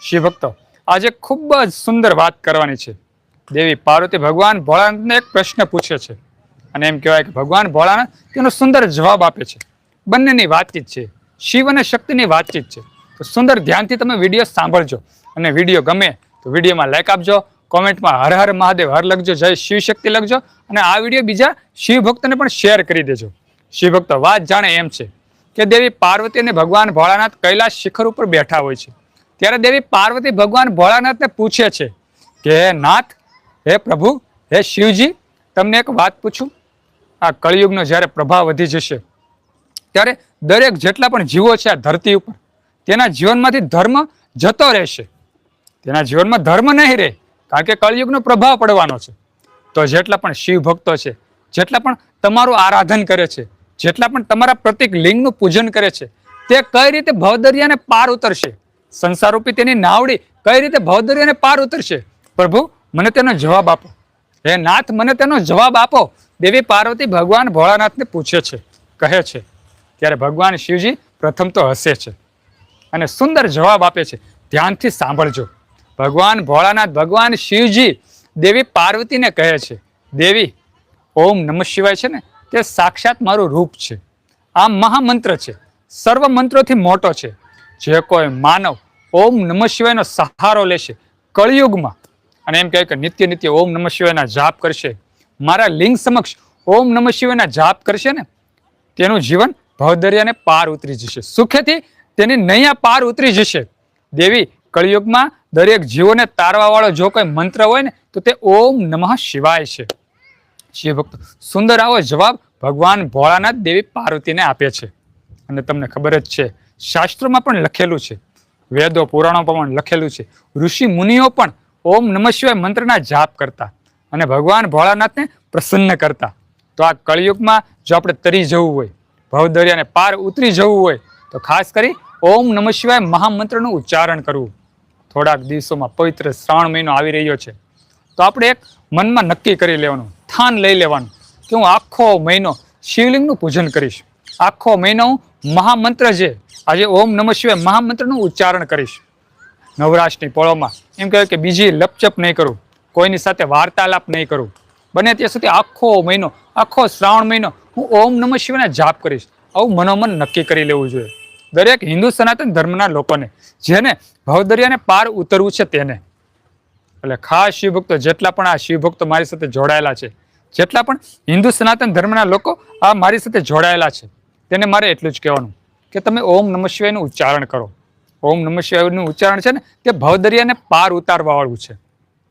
શિવ ભક્તો, આજે ખૂબ જ સુંદર વાત કરવાની છે. દેવી પાર્વતી ભગવાન ભોળાનાથને એક પ્રશ્ન પૂછે છે અને એમ કહેવાય કે ભગવાન ભોળાનાથ તેનો સુંદર જવાબ આપે છે. બંનેની વાતચીત છે, શિવ અને શક્તિની વાતચીત છે. તો સુંદર ધ્યાનથી તમે વિડીયો સાંભળજો અને વિડીયો ગમે તો વિડીયોમાં લાઈક આપજો, કોમેન્ટમાં હર હર મહાદેવ હર લખજો, જય શિવ શક્તિ લખજો અને આ વિડીયો બીજા શિવ ભક્તોને પણ શેર કરી દેજો. શિવ ભક્તો, વાત જાણે એમ છે કે દેવી પાર્વતી અને ભગવાન ભોળાનાથ કૈલાસ શિખર ઉપર બેઠા હોય છે. ત્યારે દેવી પાર્વતી ભગવાન ભોળાનાથને પૂછે છે કે હે નાથ, હે પ્રભુ, હે શિવજી, તમને એક વાત પૂછું. આ કળિયુગનો જ્યારે પ્રભાવ વધી જશે ત્યારે દરેક જેટલા પણ જીવો છે આ ધરતી ઉપર તેના જીવનમાંથી ધર્મ જતો રહેશે. તેના જીવનમાં ધર્મ નહીં રહે, કારણ કે કળિયુગનો પ્રભાવ પડવાનો છે. તો જેટલા પણ શિવ ભક્તો છે, જેટલા પણ તમારું આરાધન કરે છે, જેટલા પણ તમારા પ્રતિક લિંગનું પૂજન કરે છે, તે કઈ રીતે ભવદરિયાને પાર ઉતરશે? સંસારરૂપી તેની નાવડી કઈ રીતે ભવદરિયાને પાર ઉતરશે? પ્રભુ, મને તેનો જવાબ આપો. હે નાથ, મને તેનો જવાબ આપો. દેવી પાર્વતી ભગવાન ભોળાનાથને પૂછે છે, કહે છે. ત્યારે ભગવાન શિવજી પ્રથમ તો હસે છે અને સુંદર જવાબ આપે છે. ધ્યાનથી સાંભળજો. ભગવાન ભોળાનાથ, ભગવાન શિવજી દેવી પાર્વતીને કહે છે, દેવી, ઓમ નમઃ શિવાય છે ને, તે સાક્ષાત મારું રૂપ છે. આ મહામંત્ર છે, સર્વ મંત્રોથી મોટો છે. જે કોઈ માનવ ઓમ નમઃ શિવાયનો સહારો લેશે કળિયુગમાં અને એમ કહે કે નિત્ય નિત્ય ઓમ નમઃ શિવાયના જાપ કરશે, મારા લિંગ સમક્ષ ઓમ નમઃ શિવાયના જાપ કરશે ને, તેનું જીવન ભવદરિયાને પાર ઉતરી જશે. સુખેથી તેની નૈયા પાર ઉતરી જશે. દેવી, કળિયુગમાં દરેક જીવોને તારવા વાળો જો કોઈ મંત્ર હોય ને તો તે ઓમ નમઃ શિવાય છે. શિવ ભક્તો, સુંદર આવો જવાબ ભગવાન ભોળાનાથ દેવી પાર્વતીને આપે છે. અને તમને ખબર જ છે, શાસ્ત્રોમાં પણ લખેલું છે, વેદો પુરાણોમાં પણ લખેલું છે, ઋષિ મુનિઓ પણ ઓમ નમઃ શિવાય મંત્રના જાપ કરતા અને ભગવાન ભોળાનાથને પ્રસન્ન કરતા. તો આ કળિયુગમાં જો આપણે તરી જવું હોય, ભવદરિયાને પાર ઉતરી જવું હોય તો ખાસ કરી ઓમ નમઃ શિવાય મહામંત્રનું ઉચ્ચારણ કરવું. થોડાક દિવસોમાં પવિત્ર શ્રાવણ મહિનો આવી રહ્યો છે, તો આપણે એક મનમાં નક્કી કરી લેવાનું, ઠાન લઈ લેવાનું કે હું આખો મહિનો શિવલિંગનું પૂજન કરીશ. આખો મહિનો હું મહામંત્ર જે આજે ઓમ નમઃ શિવાય મહામંત્રનું ઉચ્ચારણ કરીશ. નવરાશની પળોમાં એમ કહે કે બીજી લપચપ નહીં કરું, કોઈની સાથે વાર્તાલાપ નહીં કરું. બને ત્યાં સુધી આખો મહિનો, આખો શ્રાવણ મહિનો હું ઓમ નમઃ શિવાયના જાપ કરીશ. આવું મનોમન નક્કી કરી લેવું જોઈએ દરેક હિન્દુ સનાતન ધર્મના લોકોને, જેને ભવદરિયાને પાર ઉતરવું છે તેને. એટલે ખાસ શિવભક્તો, જેટલા પણ આ શિવભક્તો મારી સાથે જોડાયેલા છે, જેટલા પણ હિન્દુ સનાતન ધર્મના લોકો આ મારી સાથે જોડાયેલા છે, તેને મારે એટલું જ કહેવાનું કે તમે ઓમ નમઃ શિવાયનું ઉચ્ચારણ કરો. ઓમ નમઃ શિવાયનું ઉચ્ચારણ છે ને, તે ભવદરિયાને પાર ઉતારવા વાળું છે.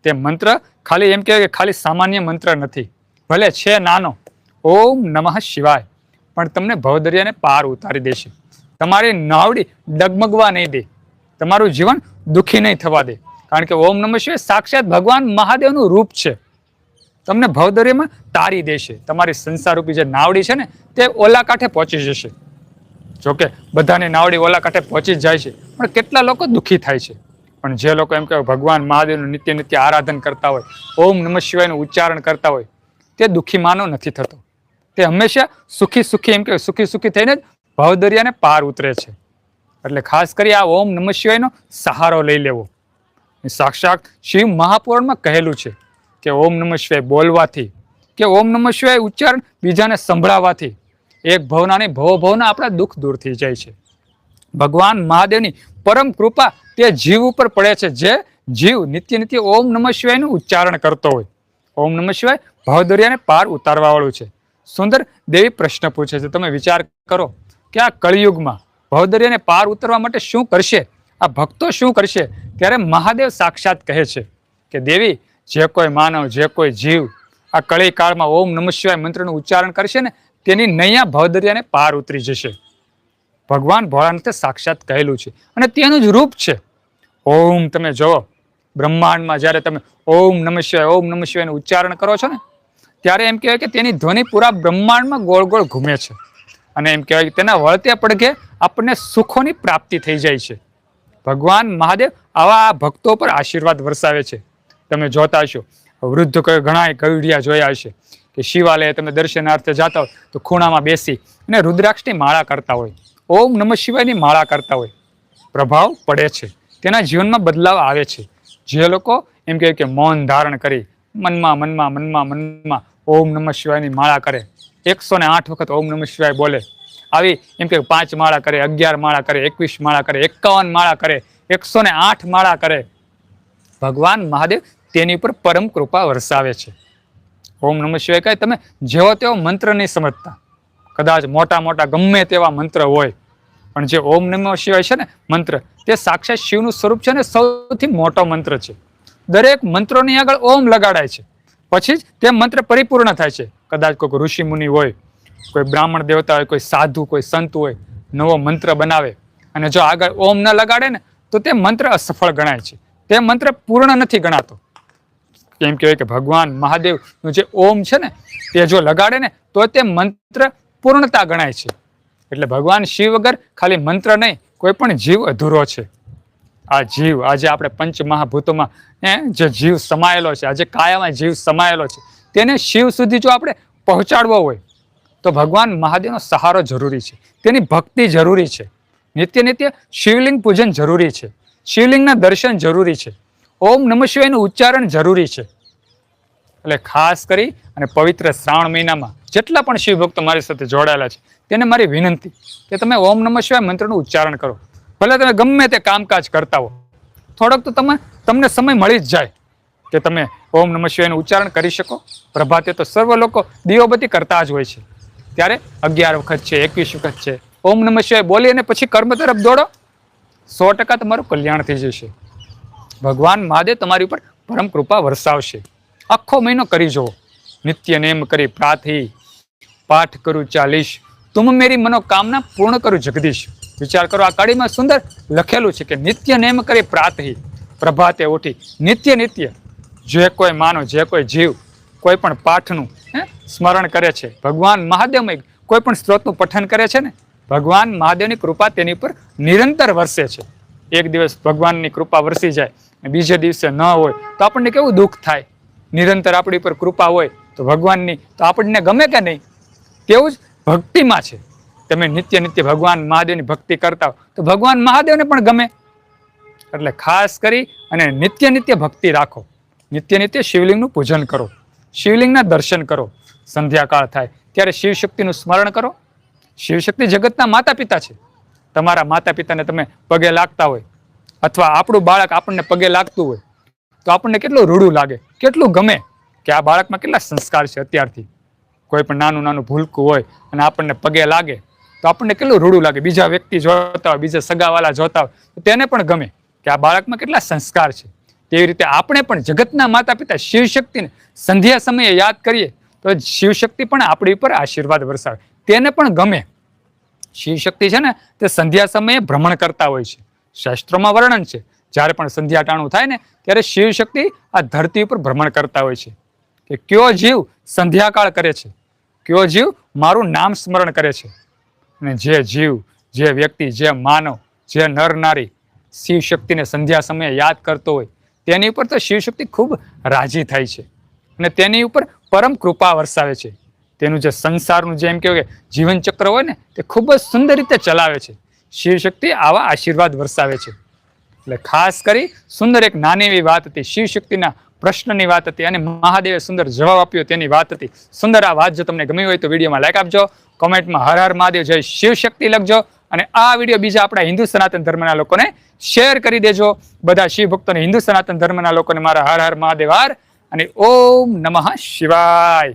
તે મંત્ર ખાલી એમ કહેવાય કે ખાલી સામાન્ય મંત્ર નથી, ભલે છે નાનો ઓમ નમઃ શિવાય, પણ તમને ભવદરિયાને પાર ઉતારી દેશે. તમારી નાવડી ડગમગવા નહીં દે, તમારું જીવન દુઃખી નહીં થવા દે, કારણ કે ઓમ નમઃ શિવાય સાક્ષાત ભગવાન મહાદેવનું રૂપ છે. તમને ભવદરિયામાં તારી દેશે. તમારી સંસારરૂપી જે નાવડી છે ને, તે ઓલા કાંઠે પહોંચી જશે. જોકે બધાની નાવડી ઓલા કાંઠે પહોંચી જ જાય છે, પણ કેટલા લોકો દુઃખી થાય છે. પણ જે લોકો એમ કહેવાય ભગવાન મહાદેવનું નિત્ય નિત્ય આરાધન કરતા હોય, ઓમ નમઃ શિવાયનું ઉચ્ચારણ કરતા હોય, તે દુઃખી માનો નથી થતો. તે હંમેશા સુખી સુખી એમ કહેવાય સુખી સુખી થઈને જ ભવદરિયાને પાર ઉતરે છે. એટલે ખાસ કરી આ ઓમ નમઃ શિવાયનો સહારો લઈ લેવો. સાક્ષાત શિવ મહાપુરાણમાં કહેલું છે કે ઓમ નમઃ શિવાય બોલવાથી, કે ઓમ નમઃ શિવાય ઉચ્ચારણ બીજાને સંભળાવવાથી એક ભવના નહીં ભવના આપણા દુઃખ દૂર થઈ જાય છે. ભગવાન મહાદેવની પરમ કૃપા તે જીવ ઉપર પડે છે, જે જીવ નિત્ય નિત્ય ઓમ નમઃ શિવાયનું ઉચ્ચારણ કરતો હોય. ઓમ નમઃ શિવાય ભવદરિયાને પાર ઉતારવા વાળું છે. સુંદર દેવી પ્રશ્ન પૂછે છે, તમે વિચાર કરો કે આ કળિયુગમાં ભવદરિયાને પાર ઉતરવા માટે શું કરશે, આ ભક્તો શું કરશે? ત્યારે મહાદેવ સાક્ષાત કહે છે કે દેવી, જે કોઈ માનવ, જે કોઈ જીવ આ કળી કાળમાં ઓમ નમઃ શિવાય મંત્રનું ઉચ્ચારણ કરશે ને, તેની નૈયા ભવદરિયાને પાર ઉતરી જશે. ભગવાન ભોળાનાથે સાક્ષાત કહેલું છે અને તેનું જ રૂપ છે. ઓમ તમે જોવો, બ્રહ્માંડમાં જ્યારે તમે ઓમ નમઃ શિવાયનું ઉચ્ચારણ કરો છો ને, ત્યારે એમ કહેવાય કે તેની ધ્વનિ પૂરા બ્રહ્માંડમાં ગોળ ગોળ ઘૂમે છે. અને એમ કહેવાય કે તેના વળતે પડઘે આપણને સુખોની પ્રાપ્તિ થઈ જાય છે. ભગવાન મહાદેવ આવા ભક્તો પર આશીર્વાદ વરસાવે છે. તમે જોતા હશો, વૃદ્ધ ઘણા ગવડિયા જોયા હશે કે શિવાલય તમે દર્શનાર્થે જતા હોય તો ખૂણામાં બેસી અને રુદ્રાક્ષની માળા કરતા હોય, ઓમ નમઃ શિવાયની માળા કરતા હોય. પ્રભાવ પડે છે. તેના જીવનમાં બદલાવ આવે છે. જે લોકો એમ કહે કે મૌન ધારણ કરી મનમાં મનમાં મનમાં મનમાં ઓમ નમઃ શિવાયની માળા કરે, 108 વખત ઓમ નમઃ શિવાય બોલે, આવી એમ કે 5 માળા કરે, 11 માળા કરે, 21 માળા કરે, 51 માળા કરે, 108 માળા કરે, ભગવાન મહાદેવ તેની પર પરમ કૃપા વરસાવે છે. ઓમ નમઃ શિવાય કહે તમે જેવો તેવો મંત્ર નહીં સમજતા. કદાચ મોટા મોટા ગમે તેવા મંત્ર હોય, પણ જે ઓમ નમઃ શિવાય છે ને મંત્ર, તે સાક્ષાત શિવનું સ્વરૂપ છે ને સૌથી મોટો મંત્ર છે. દરેક મંત્રોની આગળ ઓમ લગાડાય છે, પછી જ તે મંત્ર પરિપૂર્ણ થાય છે. કદાચ કોઈ ઋષિ મુનિ હોય, કોઈ બ્રાહ્મણ દેવતા હોય, કોઈ સાધુ, કોઈ સંત હોય, નવો મંત્ર બનાવે અને જો આગળ ઓમ ન લગાડે ને તો તે મંત્ર અસફળ ગણાય છે. તે મંત્ર પૂર્ણ નથી ગણાતો. એમ કહેવાય કે ભગવાન મહાદેવનું જે ઓમ છે ને તે જો લગાડે ને તો તે મંત્ર પૂર્ણતા ગણાય છે. એટલે ભગવાન શિવ વગર ખાલી મંત્ર નહીં, કોઈ પણ જીવ અધૂરો છે. આ જીવ આજે આપણે પંચમહાભૂતોમાં જે જીવ સમાયેલો છે, આજે કાયામાં જીવ સમાયેલો છે, તેને શિવ સુધી જો આપણે પહોંચાડવો હોય તો ભગવાન મહાદેવનો સહારો જરૂરી છે, તેની ભક્તિ જરૂરી છે, નિત્ય નિત્ય શિવલિંગ પૂજન જરૂરી છે, શિવલિંગના દર્શન જરૂરી છે, ઓમ નમઃ શિવાયનું ઉચ્ચારણ જરૂરી છે. એટલે ખાસ કરી અને પવિત્ર શ્રાવણ મહિનામાં જેટલા પણ શિવ ભક્તો મારી સાથે જોડાયેલા છે તેને મારી વિનંતી કે તમે ઓમ નમઃ શિવાય મંત્રનું ઉચ્ચારણ કરો. ભલે તમે ગમે તે કામકાજ કરતા હો, થોડોક તો તમને સમય મળી જ જાય કે તમે ઓમ નમઃ શિવાયનું ઉચ્ચારણ કરી શકો. પ્રભાતે તો સર્વ લોકો દીવોબત્તી કરતા જ હોય છે, ત્યારે 11 વખત છે, 21 વખત છે, ઓમ નમઃ શિવાય બોલી અને પછી કર્મ તરફ દોડો, 100% તમારું કલ્યાણ થઈ જશે. ભગવાન મહાદેવ તમારી ઉપર પરમ કૃપા વરસાવશે. આખો મહિનો કરી જુઓ. નિત્ય નેમ કરી પ્રાથી પાઠ કરું 40, તુમ મેરી મનોકામના પૂર્ણ કરું જગદીશ. વિચાર કરો, આ કડીમાં સુંદર લખેલું છે કે નિત્ય નેમ કરી પ્રાથી, પ્રભાતે ઉઠી નિત્ય નિત્ય જે કોઈ માનો, જે કોઈ જીવ કોઈ પણ પાઠનું સ્મરણ કરે છે, ભગવાન મહાદેવમય કોઈ પણ સ્ત્રોતનું પઠન કરે છે ને, ભગવાન મહાદેવની કૃપા તેની પર નિરંતર વરસે છે. એક દિવસ ભગવાનની કૃપા વરસી જાય, બીજે દિવસે ન હોય તો આપણને કેવું દુઃખ થાય. નિરંતર આપણી પર કૃપા હોય તો ભગવાનની, તો આપણને ગમે કે નહીં. તેવું જ ભક્તિમાં છે. તમે નિત્ય નિત્ય ભગવાન મહાદેવની ભક્તિ કરતા હો તો ભગવાન મહાદેવને પણ ગમે. એટલે ખાસ કરી અને નિત્ય નિત્ય ભક્તિ રાખો. નિત્ય નિત્ય શિવલિંગનું પૂજન કરો, શિવલિંગના દર્શન કરો. સંધ્યાકાળ થાય ત્યારે શિવશક્તિનું સ્મરણ કરો. શિવશક્તિ જગતના માતા પિતા છે. તમારા માતા પિતાને તમે પગે લાગતા હોય, અથવા આપણું બાળક આપણને પગે લાગતું હોય તો આપણને કેટલું રૂડું લાગે, કેટલું ગમે કે આ બાળકમાં કેટલા સંસ્કાર છે. અત્યારથી કોઈ પણ નાનું નાનું ભૂલકું હોય અને આપણને પગે લાગે તો આપણને કેટલું રૂડું લાગે. બીજા વ્યક્તિ જોતા હોય, બીજા સગાવાલા જોતા હોય તો તેને પણ ગમે કે આ બાળકમાં કેટલા સંસ્કાર છે. તેવી રીતે આપણે પણ જગતના માતા પિતા શિવશક્તિને સંધ્યા સમયે યાદ કરીએ તો શિવશક્તિ પણ આપણી ઉપર આશીર્વાદ વરસાવે, તેને પણ ગમે. શિવશક્તિ છે ને તે સંધ્યા સમયે ભ્રમણ કરતા હોય છે. શાસ્ત્રોમાં વર્ણન છે, જ્યારે પણ સંધ્યા ટાણું થાય ને ત્યારે શિવશક્તિ આ ધરતી ઉપર ભ્રમણ કરતા હોય છે કે કયો જીવ સંધ્યાકાળ કરે છે, કયો જીવ મારું નામ સ્મરણ કરે છે. અને જે જીવ, જે વ્યક્તિ, જે માનવ, જે નર નારી શિવશક્તિને સંધ્યા સમયે યાદ કરતો હોય તેની ઉપર તો શિવશક્તિ ખૂબ રાજી થાય છે અને તેની ઉપર પરમ કૃપા વરસાવે છે. તેનું જે સંસારનું જેમ કહેવાય કે જીવન ચક્ર હોય ને તે ખૂબ જ સુંદર રીતે ચલાવે છે. શિવશક્તિ આવા આશીર્વાદ વરસાવે છે. એટલે ખાસ કરી સુંદર એક નાની એવી વાત હતી, શિવશક્તિના પ્રશ્નની વાત હતી અને મહાદેવે સુંદર જવાબ આપ્યો તેની વાત હતી. સુંદર આ વાત જો તમને ગમી હોય તો વિડીયોમાં લાઈક આપજો, કોમેન્ટમાં હર હર મહાદેવ જય શિવશક્તિ લખજો અને આ વિડીયો બીજા આપણા હિન્દુ સનાતન ધર્મના લોકોને શેર કરી દેજો. બધા શિવ ભક્તોને, હિન્દુ સનાતન ધર્મના લોકોને મારા હર હર મહાદેવ હર અને ઓમ નમઃ શિવાય.